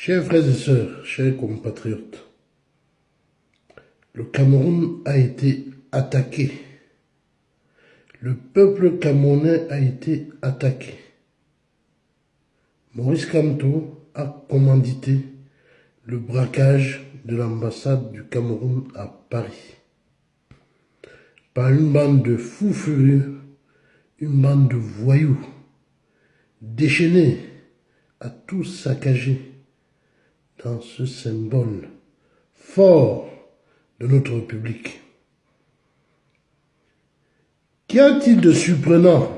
Chers frères et sœurs, chers compatriotes, le Cameroun a été attaqué. Le peuple camerounais a été attaqué. Maurice Kamto a commandité le braquage de l'ambassade du Cameroun à Paris par une bande de fous furieux, une bande de voyous, déchaînés à tout saccager dans ce symbole fort de notre République. Qu'y a-t-il de surprenant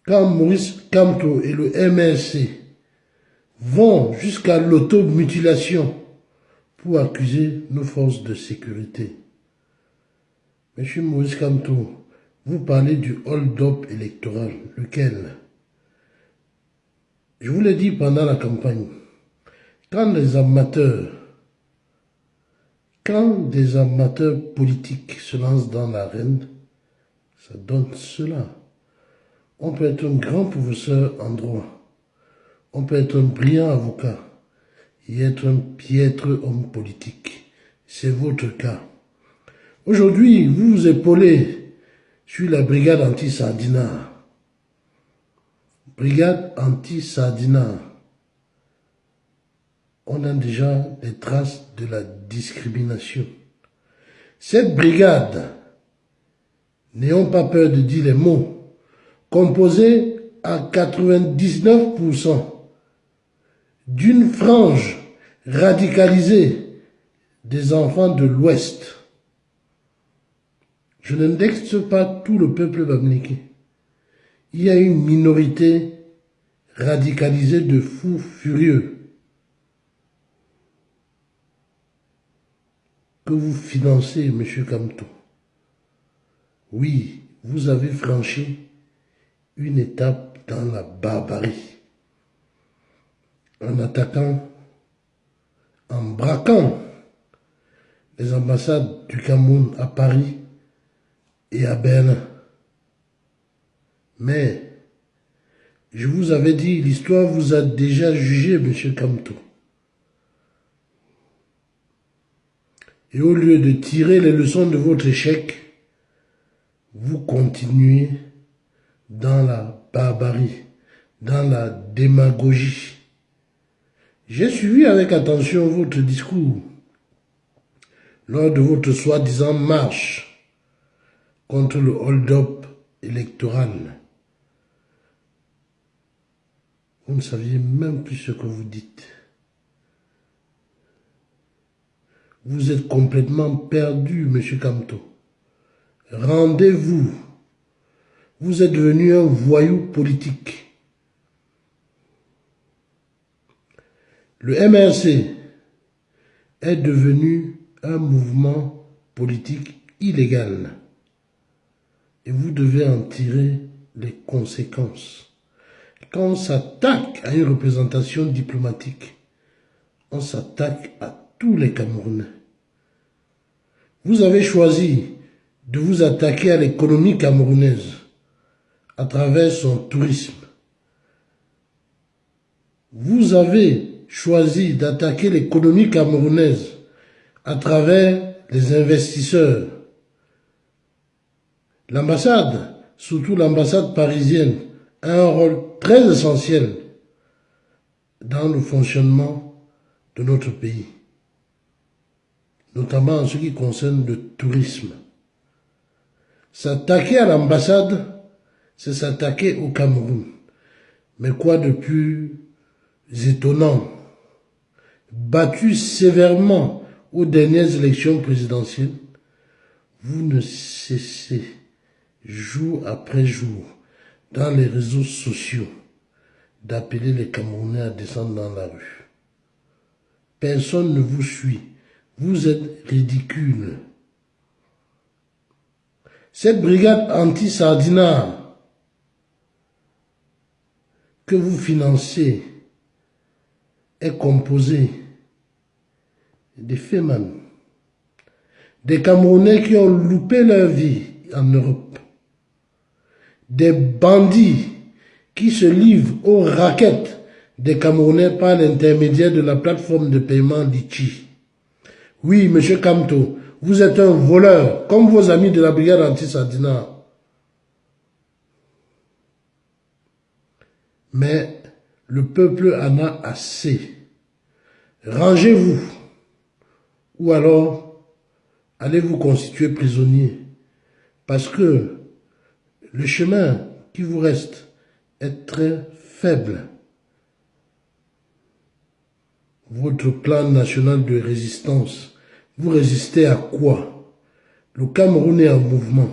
quand Maurice Kamto et le MRC vont jusqu'à l'automutilation pour accuser nos forces de sécurité? Monsieur Maurice Kamto, vous parlez du hold-up électoral, lequel? Je vous l'ai dit pendant la campagne, quand des amateurs politiques se lancent dans l'arène, ça donne cela. On peut être un grand professeur en droit, on peut être un brillant avocat et être un piètre homme politique. C'est votre cas. Aujourd'hui, vous vous épaulez sur la brigade anti-Sardinat. Brigade anti-Sardinat. On a déjà des traces de la discrimination. Cette brigade, n'ayons pas peur de dire les mots, composée à 99% d'une frange radicalisée des enfants de l'Ouest. Je n'indexe pas tout le peuple bamileke. Il y a une minorité radicalisée de fous furieux que vous financez, M. Kamto. Oui, vous avez franchi une étape dans la barbarie. En attaquant, en braquant les ambassades du Cameroun à Paris et à Berlin. Mais, je vous avais dit, l'histoire vous a déjà jugé, M. Kamto. Et au lieu de tirer les leçons de votre échec, vous continuez dans la barbarie, dans la démagogie. J'ai suivi avec attention votre discours lors de votre soi-disant marche contre le hold-up électoral. Vous ne saviez même plus ce que vous dites. Vous êtes complètement perdu, M. Kamto. Rendez-vous. Vous êtes devenu un voyou politique. Le MRC est devenu un mouvement politique illégal. Et vous devez en tirer les conséquences. Quand on s'attaque à une représentation diplomatique, on s'attaque à tous les Camerounais. Vous avez choisi de vous attaquer à l'économie camerounaise à travers son tourisme. Vous avez choisi d'attaquer l'économie camerounaise à travers les investisseurs. L'ambassade, surtout l'ambassade parisienne, a un rôle très essentiel dans le fonctionnement de notre pays, notamment en ce qui concerne le tourisme. S'attaquer à l'ambassade, c'est s'attaquer au Cameroun. Mais quoi de plus étonnant? Battu sévèrement aux dernières élections présidentielles, vous ne cessez, jour après jour, dans les réseaux sociaux, d'appeler les Camerounais à descendre dans la rue. Personne ne vous suit. Vous êtes ridicule. Cette brigade anti-Sardinat que vous financez est composée des fémans, des Camerounais qui ont loupé leur vie en Europe, des bandits qui se livrent aux raquettes des Camerounais par l'intermédiaire de la plateforme de paiement Litchi. Oui, monsieur Kamto, vous êtes un voleur, comme vos amis de la brigade anti-Sardina. Mais le peuple en a assez. Rangez-vous, ou alors allez vous constituer prisonnier, parce que le chemin qui vous reste est très faible. Votre plan national de résistance, vous résistez à quoi? Le Cameroun est en mouvement.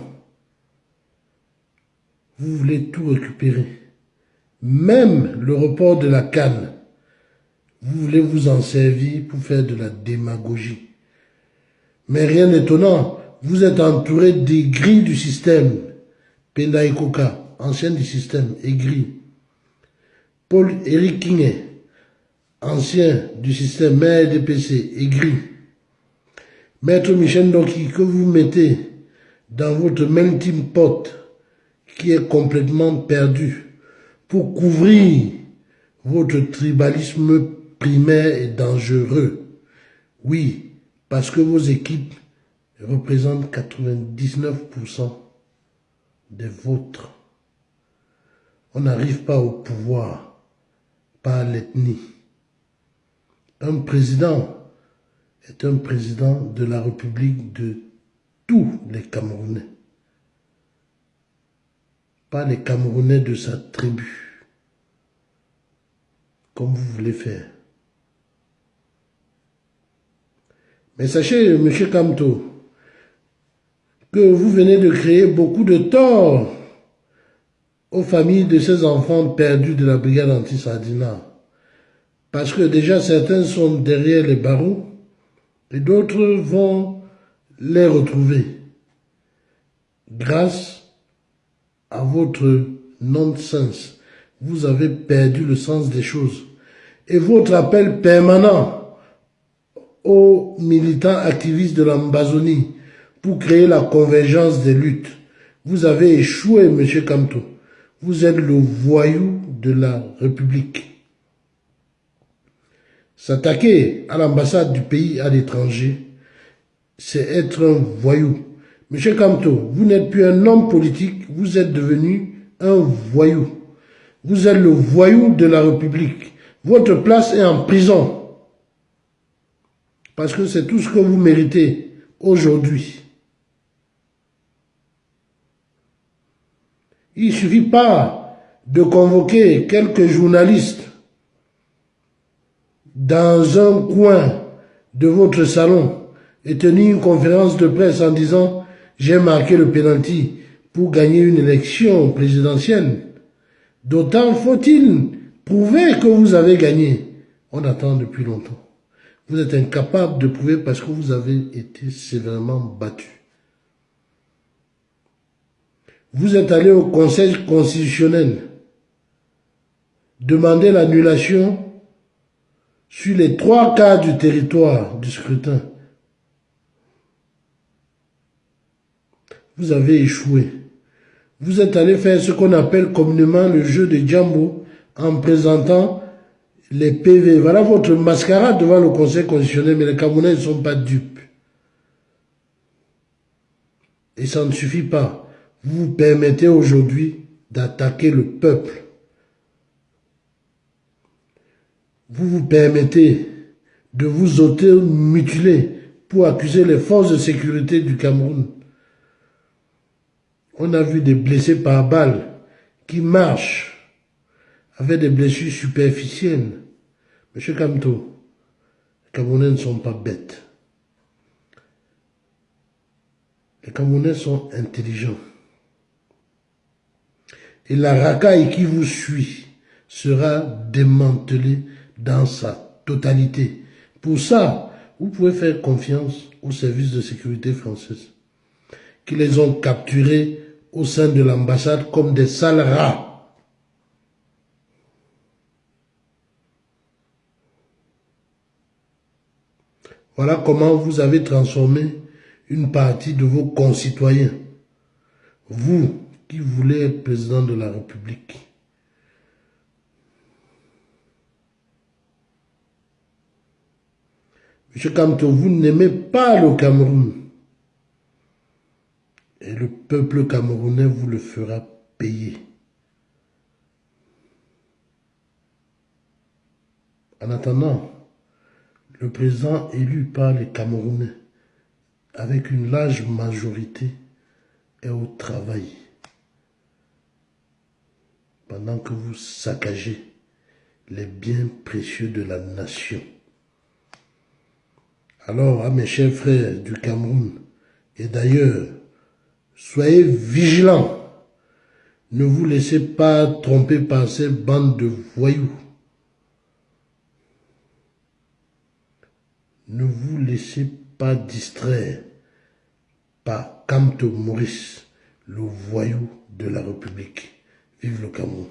Vous voulez tout récupérer. Même le report de la CAN, vous voulez vous en servir pour faire de la démagogie. Mais rien d'étonnant, vous êtes entouré des grilles du système. Penda Ikoka, ancien du système, aigri. Paul-Éric Kingé, ancien du système, maire DPC, aigri. Maître Michel Ndoki, que vous mettez dans votre melting pot, qui est complètement perdu, pour couvrir votre tribalisme primaire et dangereux. Oui, parce que vos équipes représentent 99% des vôtres. On n'arrive pas au pouvoir par l'ethnie. Un président est un président de la République de tous les Camerounais. Pas les Camerounais de sa tribu, comme vous voulez faire. Mais sachez, M. Kamto, que vous venez de créer beaucoup de tort aux familles de ces enfants perdus de la brigade anti-Sardina. Parce que déjà certains sont derrière les barreaux et d'autres vont les retrouver grâce à votre non-sens. Vous avez perdu le sens des choses. Et votre appel permanent aux militants activistes de l'Ambazonie pour créer la convergence des luttes. Vous avez échoué, M. Kamto. Vous êtes le voyou de la République. S'attaquer à l'ambassade du pays à l'étranger, c'est être un voyou. M. Kamto, vous n'êtes plus un homme politique, vous êtes devenu un voyou. Vous êtes le voyou de la République. Votre place est en prison. Parce que c'est tout ce que vous méritez aujourd'hui. Il ne suffit pas de convoquer quelques journalistes dans un coin de votre salon et tenir une conférence de presse en disant « j'ai marqué le pénalty pour gagner une élection présidentielle ». D'autant faut-il prouver que vous avez gagné. On attend depuis longtemps. Vous êtes incapable de prouver parce que vous avez été sévèrement battu. Vous êtes allé au Conseil constitutionnel demander l'annulation sur les 3/4 du territoire du scrutin. Vous avez échoué. Vous êtes allé faire ce qu'on appelle communément le jeu de Djambo en présentant les PV. Voilà votre mascarade devant le Conseil constitutionnel, mais les Camerounais ne sont pas dupes. Et ça ne suffit pas. Vous vous permettez aujourd'hui d'attaquer le peuple. Vous vous permettez de vous auto-mutiler pour accuser les forces de sécurité du Cameroun. On a vu des blessés par balle qui marchent avec des blessures superficielles. Monsieur Kamto, les Camerounais ne sont pas bêtes. Les Camerounais sont intelligents. Et la racaille qui vous suit sera démantelée dans sa totalité. Pour ça, vous pouvez faire confiance aux services de sécurité françaises qui les ont capturés au sein de l'ambassade comme des sales rats. Voilà comment vous avez transformé une partie de vos concitoyens. Vous qui voulez être président de la République. M. Kamto, vous n'aimez pas le Cameroun. Et le peuple camerounais vous le fera payer. En attendant, le président élu par les Camerounais, avec une large majorité, est au travail. Pendant que vous saccagez les biens précieux de la nation. Alors, à mes chers frères du Cameroun, et d'ailleurs, soyez vigilants. Ne vous laissez pas tromper par ces bandes de voyous. Ne vous laissez pas distraire par Kamto Maurice, le voyou de la République. Vive le Cameroun.